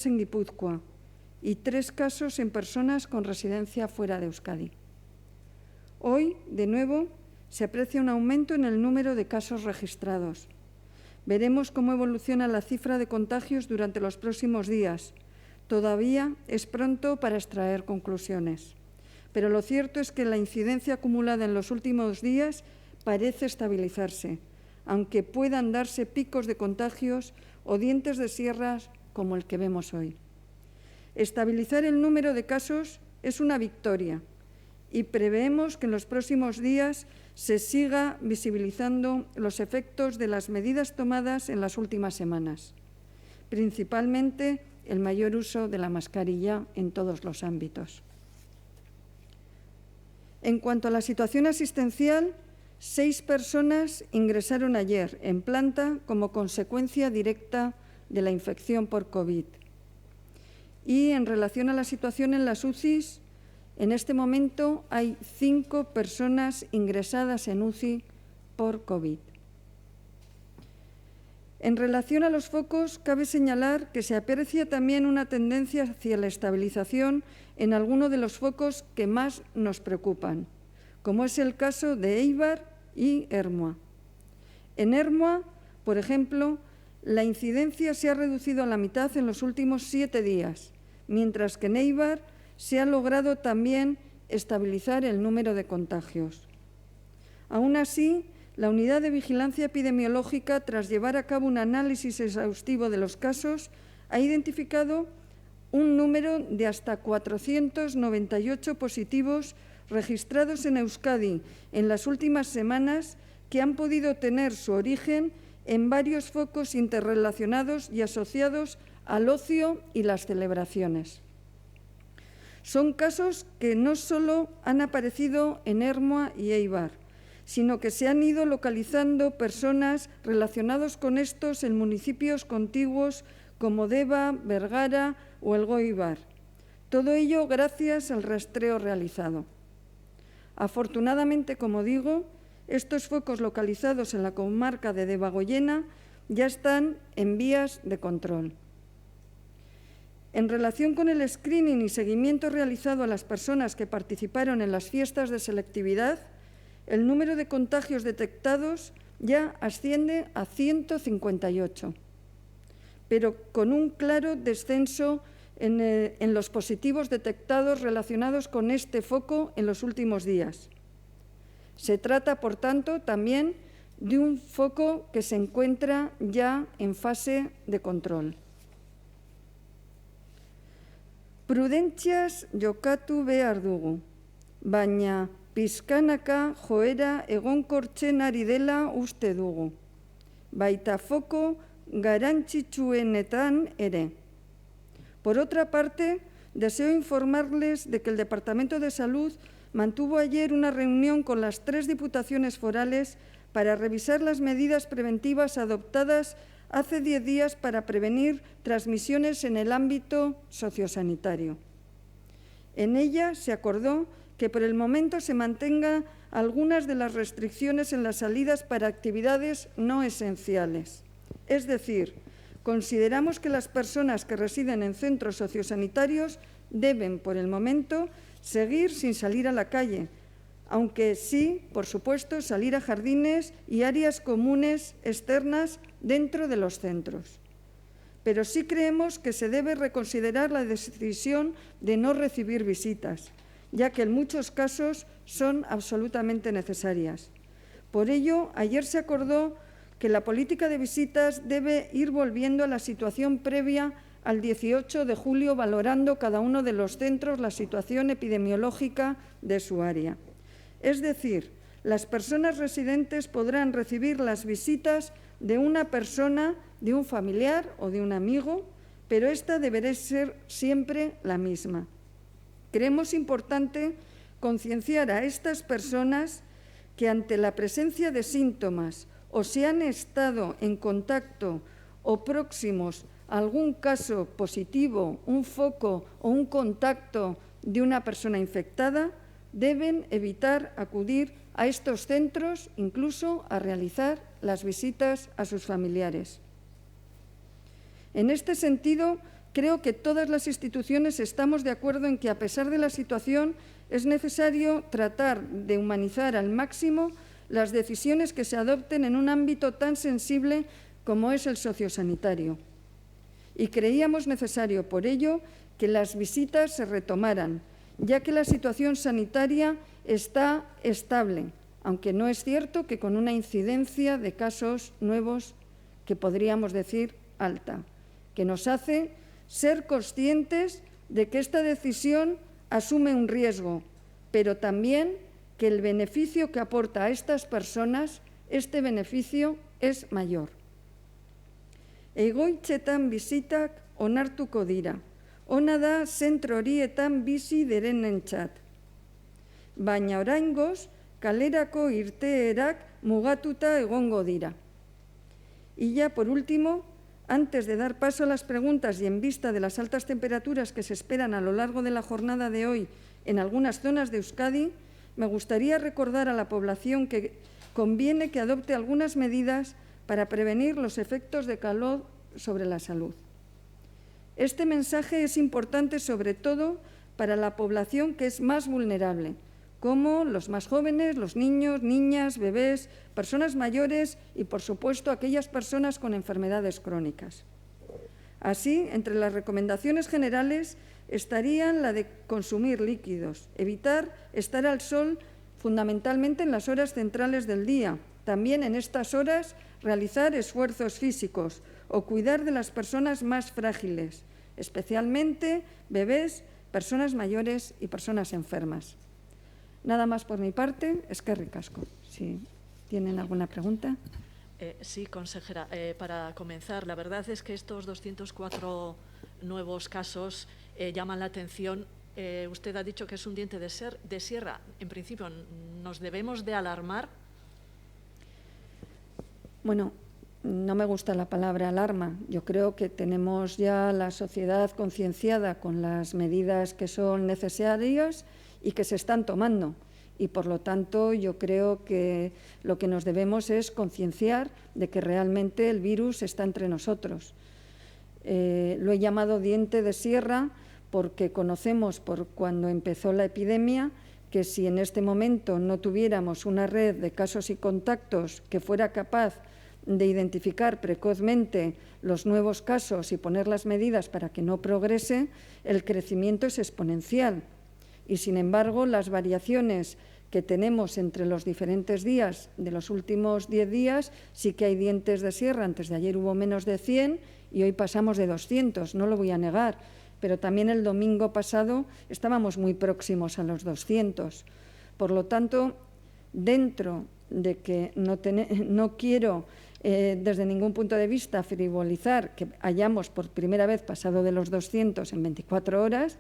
en Guipúzcoa y 3 casos en personas con residencia fuera de Euskadi. Hoy, de nuevo, se aprecia un aumento en el número de casos registrados. Veremos cómo evoluciona la cifra de contagios durante los próximos días. Todavía es pronto para extraer conclusiones, pero lo cierto es que la incidencia acumulada en los últimos días parece estabilizarse, aunque puedan darse picos de contagios o dientes de sierra como el que vemos hoy. Estabilizar el número de casos es una victoria y preveemos que en los próximos días se siga visibilizando los efectos de las medidas tomadas en las últimas semanas, principalmente el mayor uso de la mascarilla en todos los ámbitos. En cuanto a la situación asistencial, 6 personas ingresaron ayer en planta como consecuencia directa de la infección por COVID. Y en relación a la situación en las UCIs, en este momento hay 5 personas ingresadas en UCI por COVID. En relación a los focos, cabe señalar que se aprecia también una tendencia hacia la estabilización en alguno de los focos que más nos preocupan, como es el caso de Éibar y Ermua. En Ermua, por ejemplo, la incidencia se ha reducido a la mitad en los últimos 7 días, mientras que en Éibar se ha logrado también estabilizar el número de contagios. Aún así, la Unidad de Vigilancia Epidemiológica, tras llevar a cabo un análisis exhaustivo de los casos, ha identificado un número de hasta 498 positivos registrados en Euskadi en las últimas semanas que han podido tener su origen en varios focos interrelacionados y asociados al ocio y las celebraciones. Son casos que no solo han aparecido en Ermua y Éibar, sino que se han ido localizando personas relacionadas con estos en municipios contiguos como Deba, Bergara o Elgoibar. Todo ello gracias al rastreo realizado. Afortunadamente, como digo, estos focos localizados en la comarca de Debagoiena ya están en vías de control. En relación con el screening y seguimiento realizado a las personas que participaron en las fiestas de selectividad, el número de contagios detectados ya asciende a 158, pero con un claro descenso en los positivos detectados relacionados con este foco en los últimos días. Se trata, por tanto, también de un foco que se encuentra ya en fase de control. Prudentziaz jokatu behar dugu, baina pizkanaka joera egonkortzen ari dela uste dugu, baita foko garrantzitsuenetan ere. Por otra parte, deseo informarles de que el Departamento de Salud mantuvo ayer una reunión con las 3 diputaciones forales para revisar las medidas preventivas adoptadas hace 10 días para prevenir transmisiones en el ámbito sociosanitario. En ella se acordó que por el momento se mantengan algunas de las restricciones en las salidas para actividades no esenciales. Es decir, consideramos que las personas que residen en centros sociosanitarios deben, por el momento, seguir sin salir a la calle, aunque sí, por supuesto, salir a jardines y áreas comunes externas dentro de los centros. Pero sí creemos que se debe reconsiderar la decisión de no recibir visitas, ya que en muchos casos son absolutamente necesarias. Por ello, ayer se acordó que la política de visitas debe ir volviendo a la situación previa al 18 de julio, valorando cada uno de los centros la situación epidemiológica de su área. Es decir, las personas residentes podrán recibir las visitas de una persona, de un familiar o de un amigo, pero esta deberá ser siempre la misma. Creemos importante concienciar a estas personas que ante la presencia de síntomas o si han estado en contacto o próximos a algún caso positivo, un foco o un contacto de una persona infectada, deben evitar acudir a estos centros, incluso a realizar las visitas a sus familiares. En este sentido, creo que todas las instituciones estamos de acuerdo en que, a pesar de la situación, es necesario tratar de humanizar al máximo las decisiones que se adopten en un ámbito tan sensible como es el sociosanitario. Y creíamos necesario, por ello, que las visitas se retomaran, ya que la situación sanitaria está estable, aunque no es cierto que con una incidencia de casos nuevos que podríamos decir alta, que nos hace ser conscientes de que esta decisión asume un riesgo, pero también que el beneficio que aporta a estas personas, este beneficio es mayor. Egoitzetan bizitak onartuko dira, ona da zentro horietan bizi direnentzat. Baina oraingoz, kalerako irteerak mugatuta egongo dira. Y ya por último, antes de dar paso a las preguntas y en vista de las altas temperaturas que se esperan a lo largo de la jornada de hoy en algunas zonas de Euskadi, me gustaría recordar a la población que conviene que adopte algunas medidas para prevenir los efectos de calor sobre la salud. Este mensaje es importante sobre todo para la población que es más vulnerable, como los más jóvenes, los niños, niñas, bebés, personas mayores y, por supuesto, aquellas personas con enfermedades crónicas. Así, entre las recomendaciones generales estarían la de consumir líquidos, evitar estar al sol fundamentalmente en las horas centrales del día, también en estas horas realizar esfuerzos físicos o cuidar de las personas más frágiles, especialmente bebés, personas mayores y personas enfermas. Nada más por mi parte, eskerrik asko. Si tienen alguna pregunta. Sí, consejera. Para comenzar, la verdad es que estos 204 nuevos casos llaman la atención. Usted ha dicho que es un diente de sierra. En principio, ¿nos debemos de alarmar? Bueno, no me gusta la palabra alarma. Yo creo que tenemos ya la sociedad concienciada con las medidas que son necesarias y que se están tomando. Y, por lo tanto, yo creo que lo que nos debemos es concienciar de que realmente el virus está entre nosotros. Lo he llamado diente de sierra porque conocemos, por cuando empezó la epidemia, que si en este momento no tuviéramos una red de casos y contactos que fuera capaz de identificar precozmente los nuevos casos y poner las medidas para que no progrese, el crecimiento es exponencial. Y, sin embargo, las variaciones que tenemos entre los diferentes días de los últimos 10 días, sí que hay dientes de sierra. Antes de ayer hubo menos de 100 y hoy pasamos de 200, no lo voy a negar, pero también el domingo pasado estábamos muy próximos a los 200. Por lo tanto, dentro de que no quiero desde ningún punto de vista frivolizar que hayamos por primera vez pasado de los 200 en 24 horas,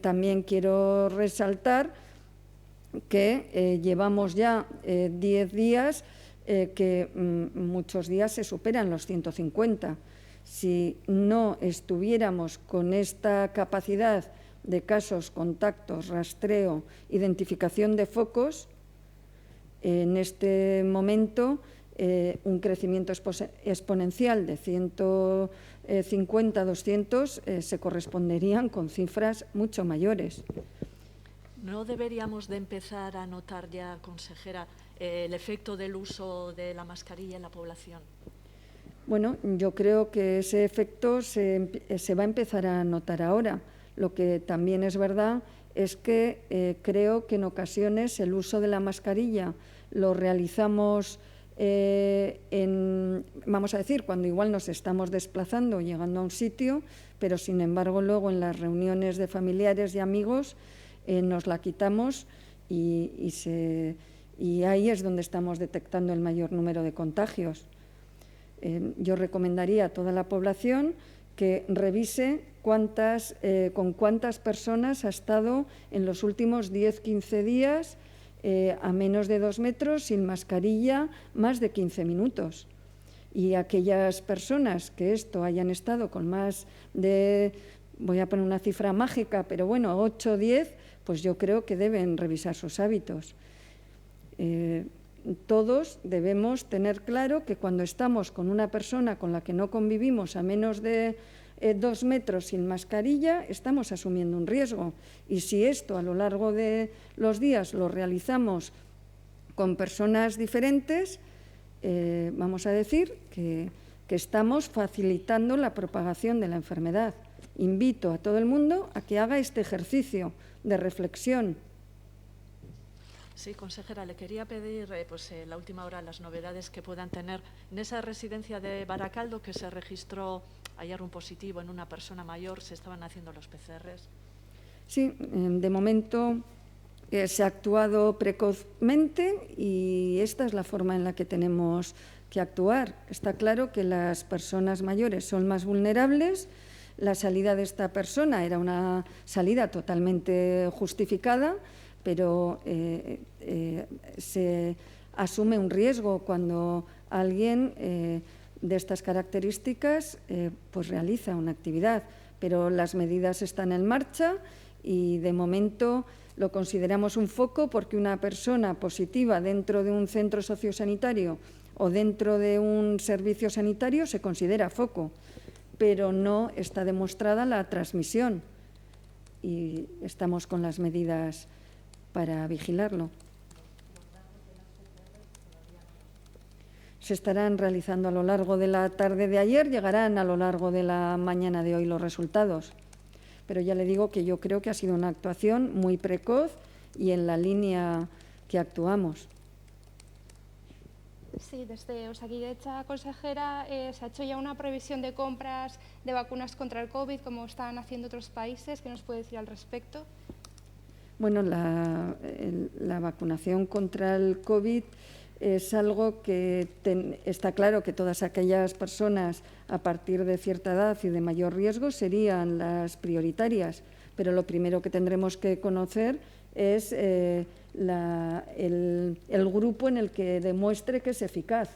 también quiero resaltar que llevamos ya 10 días que muchos días se superan los 150. Si no estuviéramos con esta capacidad de casos, contactos, rastreo, identificación de focos, en este momento un crecimiento exponencial de 150 a 200 se corresponderían con cifras mucho mayores. ¿No deberíamos de empezar a notar ya, consejera, el efecto del uso de la mascarilla en la población? Bueno, yo creo que ese efecto se va a empezar a notar ahora. Lo que también es verdad es que creo que en ocasiones el uso de la mascarilla lo realizamos, vamos a decir, cuando igual nos estamos desplazando, llegando a un sitio, pero sin embargo luego en las reuniones de familiares y amigos nos la quitamos y ahí es donde estamos detectando el mayor número de contagios. Yo recomendaría a toda la población que revise con cuántas personas ha estado en los últimos 10-15 días a menos de 2 metros, sin mascarilla, más de 15 minutos. Y aquellas personas que hayan estado con más de, voy a poner una cifra mágica, pero bueno, 8 o 10, pues yo creo que deben revisar sus hábitos. Todos debemos tener claro que cuando estamos con una persona con la que no convivimos a menos de 2 metros sin mascarilla, estamos asumiendo un riesgo. Y si esto a lo largo de los días lo realizamos con personas diferentes, vamos a decir que estamos facilitando la propagación de la enfermedad. Invito a todo el mundo a que haga este ejercicio de reflexión. Sí, consejera, le quería pedir la última hora las novedades que puedan tener en esa residencia de Baracaldo que se registró ayer un positivo en una persona mayor. ¿Se estaban haciendo los PCRs? Sí, de momento se ha actuado precozmente y esta es la forma en la que tenemos que actuar. Está claro que las personas mayores son más vulnerables. La salida de esta persona era una salida totalmente justificada, pero se asume un riesgo cuando alguien de estas características pues realiza una actividad. Pero las medidas están en marcha y de momento lo consideramos un foco porque una persona positiva dentro de un centro sociosanitario o dentro de un servicio sanitario se considera foco, pero no está demostrada la transmisión y estamos con las medidas para vigilarlo. Se estarán realizando a lo largo de la tarde de ayer, llegarán a lo largo de la mañana de hoy los resultados. Pero ya le digo que yo creo que ha sido una actuación muy precoz y en la línea que actuamos. Sí, desde Osakidetza, consejera, se ha hecho ya una previsión de compras de vacunas contra el COVID, como están haciendo otros países. ¿Qué nos puede decir al respecto? Bueno, la vacunación contra el COVID es algo que está claro que todas aquellas personas a partir de cierta edad y de mayor riesgo serían las prioritarias, pero lo primero que tendremos que conocer es el grupo en el que demuestre que es eficaz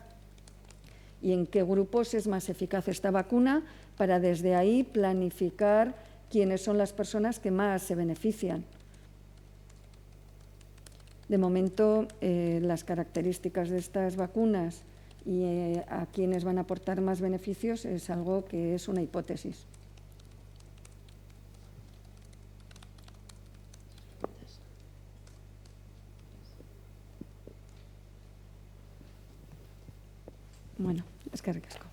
y en qué grupos es más eficaz esta vacuna para desde ahí planificar quiénes son las personas que más se benefician. De momento, las características de estas vacunas y a quienes van a aportar más beneficios es algo que es una hipótesis. Bueno, eskerrik asko.